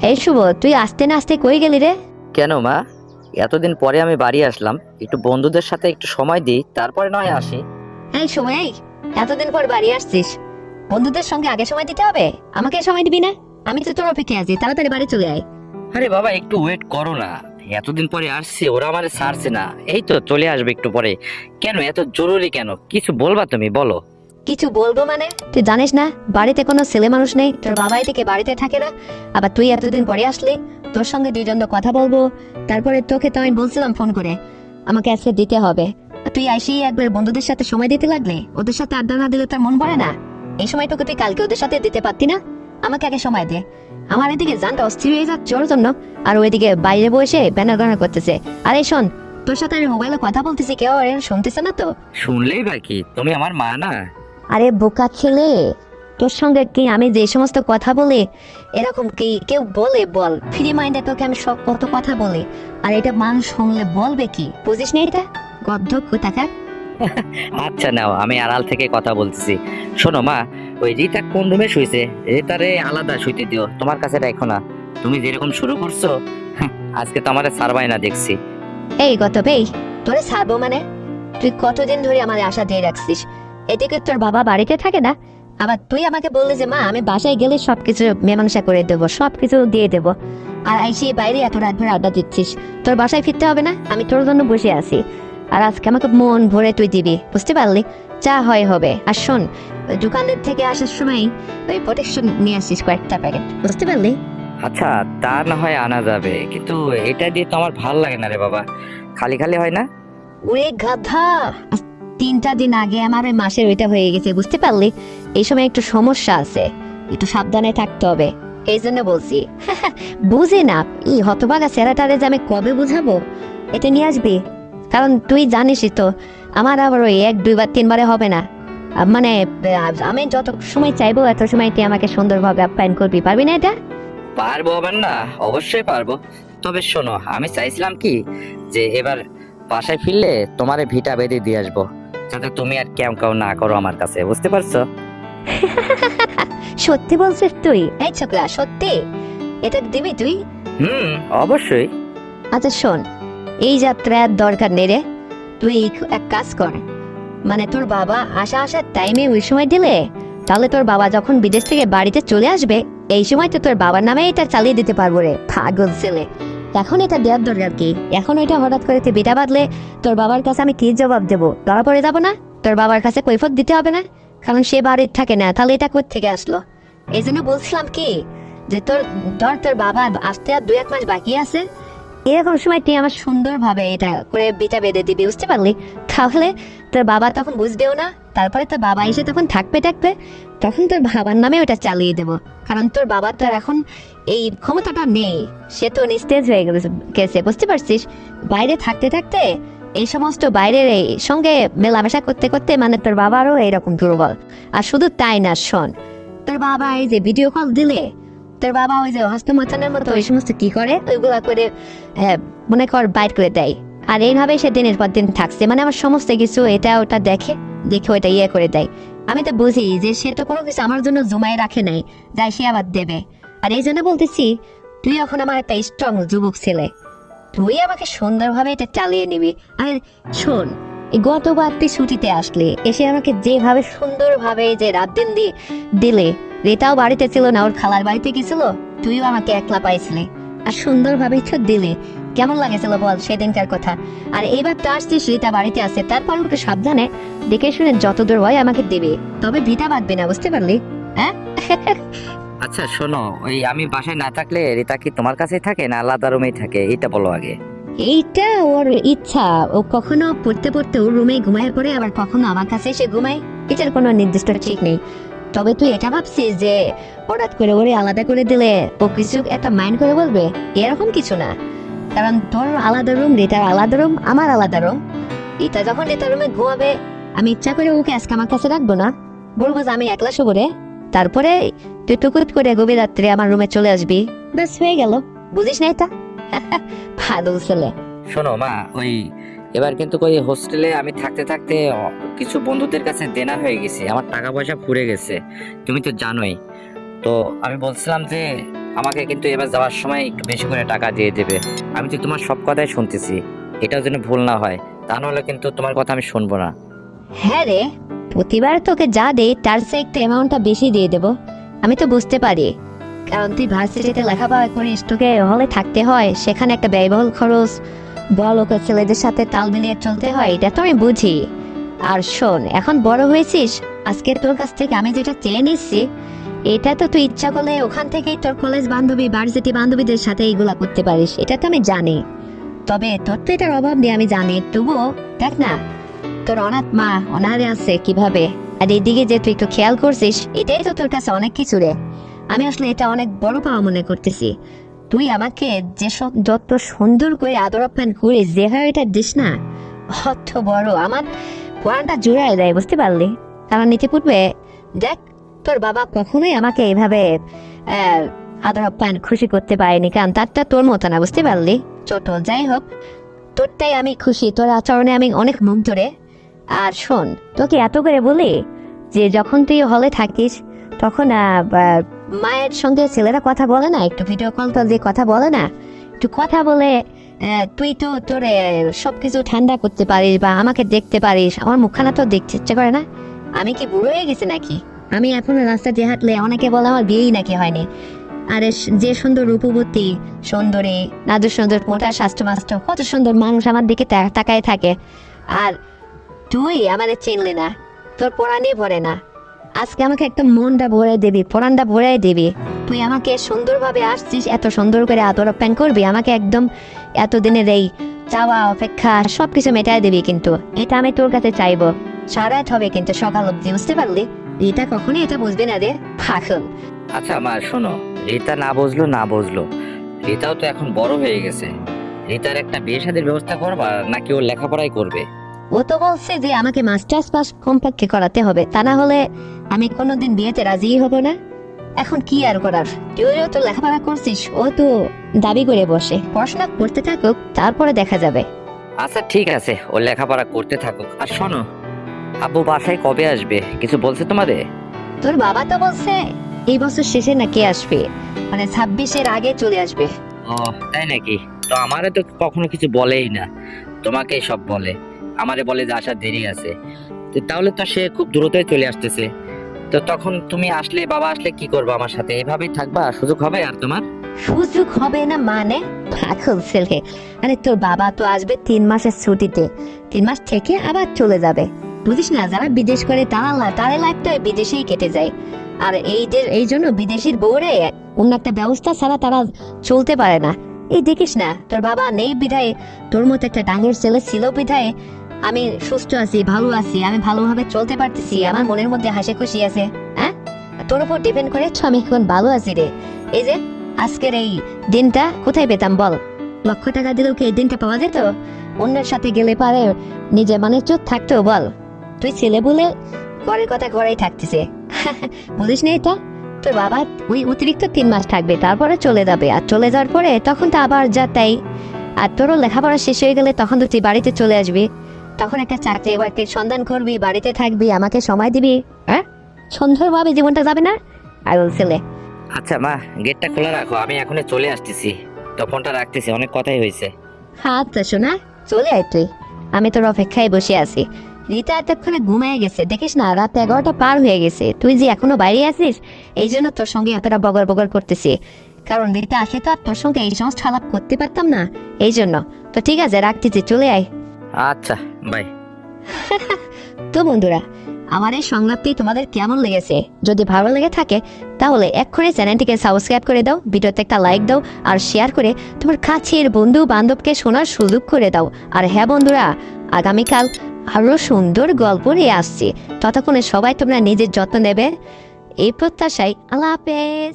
এই শুভ, তুই আসতে না আসতে কই গেলি রে? কেন মা? এতদিন পরে আমি বাড়ি আসলাম, একটু বন্ধুদের সাথে একটু সময় দিই, তারপরে নয় আসি। এই শুভ, এই এতদিন পর বাড়ি আসছিস, বন্ধুদের সঙ্গে আগে সময় দিতে হবে, আমাকে সময় দিবি না? আমি তো তোর অপেক্ষায় আছি, তাড়াতাড়ি বাড়ি চলে আয়। আরে বাবা, একটু ওয়েট করো না। এতদিন পরে আসছে, ওরা আমারে ছাড়ছে না। এই তো চলে আসবে একটু পরে। কেন এত জরুরি কেন? কিছু বলবা তুমি, বলো। কিছু বলবো মানে? তুই জানিস না বাড়িতে কোনো ছেলে মানুষ নেই, তোর বাবা এদিকে বাড়িতে থাকে না, আবার তুই এতদিন পরে আসলি, তোর সঙ্গে দুইজন কথা বলবো। তারপরে তোকে তো আমি বলছিলাম ফোন করে আমাকে আজকে দিতে হবে, তুই আইসি একবার বন্ধুদের সাথে সময় দিতে লাগলে, ওদের সাথে আড্ডা না দিলে তার মন ভরে না। এই সময়টুকু তুই কালকে ওদের সাথে দিতে পারতি না? আমাকে আগে সময় দে। আমার এদিকে জানটা অস্থির হয়ে যাচ্ছে ওর জন্য, আর ওইদিকে বাইরে বসে ব্যানার গানার করতেছে। আরে শোন, তোর সাথে আমি মোবাইলে কথা বলতেছি, কেউ আর শুনতেছে না তো? শুনলেই বা কি, তুমি আমার মা না? আরে বোকা ছেলে, তোর সঙ্গে কি আমি যে সমস্ত কথা বলি এরকম কি কেউ বলে? বল, ফ্রি মাইন্ডে তোকে আমি সব কত কথা বলি, আর এটা মানুষ শুনলে বলবে কি? বুঝিস না এটা? গদ্ধ কোথাকার। আচ্ছা নাও, আমি আড়াল থেকে কথা বলতেছি। শোনো মা, ওই রিতা কোন রুমে শুইছে, রিতারে আলাদা শুইতে দিও, তোমার কাছে রাখো না। তুমি যেরকম শুরু করছো, আজকে তো আমারে ছাড়বাই না দেখছি। এই গত বেই, তোরে ছাড়বো মানে? তুই কতদিন ধরে আমার আশা দিয়ে রাখছিস, এদিকে তোর বাবা বাড়িতে থাকে না, আবার তুই আমাকে বললি যে মা আমি বাসায় গেলে সবকিছু মীমাংসা করে দেবো, সবকিছু দিয়ে দেবো, আর আইসি বাইরে এত রাত ভরে আড্ডা দিচ্ছিস। তোর বাসায় ফিরতে হবে না? আমি তোর জন্য বসে আছি, আর আজকে আমাকে মন ভরে তুই দিবি, বুঝতে পারলি? যা হয় হবে। আর শোন, ওই দোকানের থেকে আসার সময় ওই প্রোটেকশন নিয়ে আসিস কয়েকটা প্যাকেট, বুঝতে পারলি? আচ্ছা, তা না হয় আনা যাবে, কিন্তু এটা দিয়ে তো আমার ভাল লাগে না রে বাবা, খালি খালি হয় না? ওরে গাধা, 3টা দিন আগে আমার ওই মাসের ওইটা হয়ে গেছে, বুঝতে পারলি? এই সময় একটু সমস্যা আছে, একটু সাবধানে থাকতে হবে, এই জন্য বলছি। বুঝি না ই হতভাগা সেরাটারে যে আমি কবে বুঝাবো, এটা নিয়ে আসবি, কারণ তুই জানিসই তো আমার আবার ওই 1 2 বার 3 বারে হবে না। মানে আমি যত সময় চাইবো এত সময় তুই আমাকে সুন্দরভাবে আপ্যায়ন করবি, পারবি না এটা? পারবো আবার না? অবশ্যই পারবো। তবে শোনো, আমি চাইছিলাম কি, যে এবার বাসায় ফিরলে তোমারে ভিটা বেঁধে দিয়ে আসবো, যাতে তুমি আর কেউ কেউ না করো আমার কাছে, বুঝতে পারছো? সত্যি বলছিস তুই? এই ছোকরা, সত্যি এটা দিবি তুই? অবশ্যই। আচ্ছা শোন, এই যাত্রার দরকার নেই রে, তুই এক কাজ কর, মানে তোর বাবা আসার টাইমে ওই সময় দিলে, তাহলে তোর বাবা যখন বিদেশ থেকে বাড়িতে চলে আসবে এই সময় তো তোর বাবার নামে এটা চালিয়ে দিতে পারবো রে, পাগল ছেলে। এখন এটা দেওয়ার দরকার কি? এখন ওইটা হঠাৎ করে তুই বিটা বাঁধলে তোর বাবার কাছে আমি কি জবাব দেবো? ধরা পড়ে যাবো না? তোর বাবার কাছে কৈফত দিতে হবে না, কারণ সে বাড়ির থাকে না, তাহলে এটা কোথা থেকে আসলো? এই জন্য বলছিলাম কি, যে তোর বাবা আসতে আর 2 1 মাস বাকি আছে, এরকম সময় তুই আমার সুন্দরভাবে এটা করে বিটা বেঁধে দিবি, বুঝতে পারলি? তাহলে তোর বাবা তখন বুঝবেও না, তারপরে তোর বাবা এসে তখন থাকবে তখন তোর বাবার নামে ওটা চালিয়ে দেবো, কারণ তোর বাবার তো আর এখন এই ক্ষমতাটা নেই, সে তো নিস্তেজ হয়ে গেছে, বুঝতে পারছিস? বাইরে থাকতে থাকতে এই সমস্ত বাইরের এই সঙ্গে মেলামেশা করতে করতে মানে তোর বাবারও এইরকম দুর্বল। আর শুধু তাই না, শোন, তোর বাবা এই যে ভিডিও কল দিলে, তোর বাবা ওই যে হস্তমৈথুনের মতো ওই সমস্ত কি করে, ওইগুলা করে মনে কর বাইর করে দেয়, আর এইভাবে সে দিনের পর দিন থাকছে, মানে আমার সমস্ত কিছু এটা ওটা দেখে দেখে ওইটা ইয়ে করে দেয়। আমি তো বুঝি যে সে তো কোনো কিছু আমার জন্য জমায় রাখে নাই, যাই সে আবার দেবে। আর এই জন্য বলতেছি, তুই এখন আমার একটা স্ট্রং যুবক ছেলে, তুই আমাকে সুন্দরভাবে এটা চালিয়ে নিবি। আর শোন, এই গতবার তুই ছুটিতে আসলি, এসে আমাকে যেভাবে সুন্দরভাবে যে রাত দিন দিলে, রেতাও বাড়িতে ছিল না, ওর খালার বাড়িতে গেছিল, তুইও আমাকে একলা পাইছিলি, আর সুন্দরভাবে তো দিলে, কেমন লাগেছিল বল সেদিনকার কথা? আর এইবার তো আসছিস, রীতা বাড়িতে আছে, তারপর একটু সাবধানে দেখে শুনে যতদূর হয় আমাকে দিবি, তবে ভিটা বাঁধবি না, বুঝতে পারলি? হ্যাঁ। আচ্ছা শোনো, ওই আমি বাসায় না থাকলে রিতা কি তোমার কাছেই থাকে না আলাদা রুমেই থাকে, এটা বলো আগে। এইটা ওর ইচ্ছা, ও কখনো পড়তে পড়তে ওর রুমে ঘুমায় পড়ে, আবার কখনো আমার কাছে এসে ঘুমায়, এটার কোনো নির্দিষ্ট ঠিক নেই। তবে তুই এটা ভাবছিস যে হঠাৎ করে ওরে আলাদা করে দিলে ও কিছু একটা মাইন্ড করে বলবে, এরকম কিছু না, কারণ তোর আলাদা রুম, রিতার আলাদা রুম, আমার আলাদা রুম। রিতা যখন রিতার রুমে ঘুমাবে, আমি ইচ্ছা করে ওকে আজকে আমার কাছে রাখবো না, বলবো যে আমি একলা শুবো রে, তারপরে তুই টুকুট করে গভীর রাত্রে আমার রুমে চলে আসবি, ব্যাস হয়ে গেল। বুঝিস না এটা? পাগল ছেলে। শোনো মা, ওই এবার কিন্তু ওই হোস্টেলে আমি থাকতে থাকতে কিছু বন্ধুদের কাছে দেনা হয়ে গেছে, আমার টাকা পয়সা ফুরে গেছে, তুমি তো জানোই। তো আমি বলছিলাম যে আমাকে কিন্তু এবার যাওয়ার সময় একটু বেশি করে টাকা দিয়ে দেবে। আমি তো তোমার সব কথাই শুনতেছি, এটাও যেন ভুল না হয়, তা নাহলে কিন্তু তোমার কথা আমি শুনবো না। হ্যাঁ রে, প্রতিবার তোকে যা দেই তার চেয়ে একটু অ্যামাউন্টটা বেশি দিয়ে দেবো। আমি তো বুঝতে পারি, কারণ তুই ভার্সিটিতে লেখাপড়া করিস, তোকে হলে থাকতে হয়, সেখানে একটা ব্যয়বহুল খরচ, বড়লোক ছেলেদের সাথে তাল মিলিয়ে চলতে হয়, এটা তো আমি বুঝি। আর শোন, এখন বড় হয়েছিস, আজকে তোর কাছ থেকে আমি যেটা চেয়ে নিচ্ছি, এটা তো তুই ইচ্ছা করলে ওখান থেকেই তোর কলেজ বান্ধবী, ভার্সিটি বান্ধবীদের সাথে এইগুলা করতে পারিস, এটা তো আমি জানি। তবে তোর তো এটার অভাব নেই আমি জানি, তবুও দেখ না, তোর অনাথ মা অনাথে আছে কিভাবে, আর এদিকে যে তুই একটু খেয়াল করছিস, এটাই তো তোর কাছে অনেক কিছু রে। আমি আসলে এটা অনেক বড় পাওয়া মনে করতেছি। তুই আমাকে যেসব যত সুন্দর করে আদর আপ্যায়ন করিস, যেভাবে এটা দিস না, অত বড় আমার পরানটা জুড়ায় দেয়, বুঝতে পারলি? কারণ নিচে পড়বে, দেখ তোর বাবা কখনোই আমাকে এইভাবে আদর আপ্যায়ন খুশি করতে পারেনি, কারণ তারটা তোর মতো না, বুঝতে পারলি? ছোট যাই হোক, তোরটাই আমি খুশি, তোর আচরণে আমি অনেক মুগ্ধ রে। আর শোন, তোকে এত করে বলি যে যখন তুই হলে থাকিস তখন মায়ের সঙ্গে ছেলেরা কথা বলে না, একটু ভিডিও কল টল দিয়ে কথা বলে না, একটু কথা বলে তুই তো তোর সবকিছু ঠান্ডা করতে পারিস বা আমাকে দেখতে পারিস। আমার মুখখানা তো দেখতে ইচ্ছে করে না? আমি কি বুড়ো হয়ে গেছি নাকি? আমি এখন রাস্তা দিয়ে হাঁটলে অনেকে বলে আমার বিয়েই নাকি হয়নি। আরে যে সুন্দর রূপবতী সুন্দরী, নাদুর সুন্দর মোটা স্বাস্থ্য মাস্ট, কত সুন্দর মানুষ আমার দিকে তাকায় থাকে, আর তুই আমাদের চিনলি না, তোর পরাণই ভরে না। আজকে আমাকে একটা মনটা ভরে দিবি, পরানটা ভরে দিবি। তুই আমাকে সুন্দরভাবে আসছিস, এত সুন্দর করে আদর আপ্যায়ন করবি, আমাকে একদম এতদিনের এই চাওয়া অপেক্ষা সবকিছু মেটায় দিবি, কিন্তু এটা আমি তোর কাছে চাইবো। সারাত হবে কিন্তু সকাল অব্দি, বুঝতে পারলি? এটা কখনই এটা বুঝবি না রে পাগল। আচ্ছা মা শোনো, রিতা না বুঝলো, রিতাও তো এখন বড় হয়ে গেছে। রিতার একটা বিয়ে শাদীর ব্যবস্থা করবা নাকি ও লেখাপড়াই করবে? ও তো বলছে যে আমাকে মাস্টার্স পাস কমপক্ষে করাতে হবে, তা না হলে আমি কোনোদিন বিয়েতে রাজি হব না। এখন কি আর করার, তুইও তো লেখাপড়া করছিস, ও তো দাবি করে বসে, পড়াশোনা করতে থাকুক, তারপরে দেখা যাবে। আচ্ছা ঠিক আছে, ও লেখাপড়া করতে থাকুক। আর শোনো, আব্বু বাসায় কবে আসবে কিছু বলছে তোমাদের? তোর বাবা তো বলছে এই বছর শেষে নাকি আসবে, মানে 26-এর আগে চলে আসবে। ও তাই নাকি? তো আমারে তো কখনো কিছু বলেই না, তোমাকে সব বলে, আমারে বলে যে আসার দেরি আছে। তো তাহলে তো সে খুব দ্রুতই চলে আসতেছে। তো তখন তুমি আসলে, বাবা আসলে কি করবে আমার সাথে? এভাবেই থাকবা? সুযোগ হবে আর তোমার? সুযোগ হবে না মানে? পাগল ছেলে, আরে তোর বাবা তো আসবে 3 মাসের ছুটিতে, 3 মাস থেকে আবার চলে যাবে। বুঝিস না, যারা বিদেশ করে তারা লাইফটা বিদেশেই কেটে যায়। আর এই জন্য বিদেশির বউরে অন্য একটা ব্যবস্থা ছাড়া তারা চলতে পারে না। এই দেখিস না, তোর বাবা নেই বিধায়, তোর মতো একটা ডাঙের ছেলে ছিল বিধায় আমি সুস্থ আছি, ভালো আছি, আমি ভালোভাবে চলতে পারতেছি, আমার মনের মধ্যে হাসি খুশি আছে। হ্যাঁ, তোর উপর ডিপেন্ড করে তো আমি এখন ভালো আছি রে। এই যে আজকের এই দিনটা কোথায় পেতাম বল? 1,00,000 টাকা দিলেও কি এই দিনটা পাওয়া যেত? অন্যের সাথে গেলে পারে নিজে মানে চুপ থাকতো বল? তুই ছেলে বলে ঘরের কথা ঘরেই থাকতেছে, বলিস না এটা? তোর বাবা ওই অতিরিক্ত 3 মাস থাকবে, তারপরে চলে যাবে, আর চলে যাওয়ার পরে তখন তো আবার যা তাই। আর তোরও লেখাপড়া শেষ হয়ে গেলে তখন তো তুই বাড়িতে চলে আসবি, তখন একটা চাকরি বাকরির সন্ধান করবি, বাড়িতে থাকবি, আমাকে সময় দিবি। হ্যাঁ, সুন্দরভাবে জীবনটা যাবে না? আইল ছেলে। আচ্ছা মা, গেটটা খোলা রাখো, আমি এখনই চলে আসতেছি। তো ফোনটা রাখতেছি, অনেক কথাই হয়েছে। আচ্ছা শোনা, চলে আয় তুই, আমি তোর অপেক্ষায় বসে আছি। রিতা এতক্ষণে ঘুমিয়ে গেছে, দেখিস না রাত 11টা পার হয়ে গেছে, তুই যে এখনো বাইরে আছিস, এই জন্য তোর সঙ্গে এতটা বগর বগর করতেছি। কারণ রিতা আসে তো আর তোর সঙ্গে এই সমস্ত আলাপ করতে পারতাম না, এই জন্য। তো ঠিক আছে, রাখতেছি, চলে আয়। আচ্ছা বাই। তো বন্ধুরা, আমার এই সংলাপটি তোমাদের কেমন লেগেছে? যদি ভালো লেগে থাকে তাহলে এক্ষুনি চ্যানেলটিকে সাবস্ক্রাইব করে দাও, ভিডিওতে একটা লাইক দাও, আর শেয়ার করে তোমার কাছের বন্ধু বান্ধবকে শোনার সুযোগ করে দাও। আর হ্যাঁ বন্ধুরা, আগামীকাল আরো সুন্দর গল্প নিয়ে আসছি, ততক্ষণে সবাই তোমরা নিজের যত্ন নেবে, এই প্রত্যাশায় আল্লাহ হাফেজ।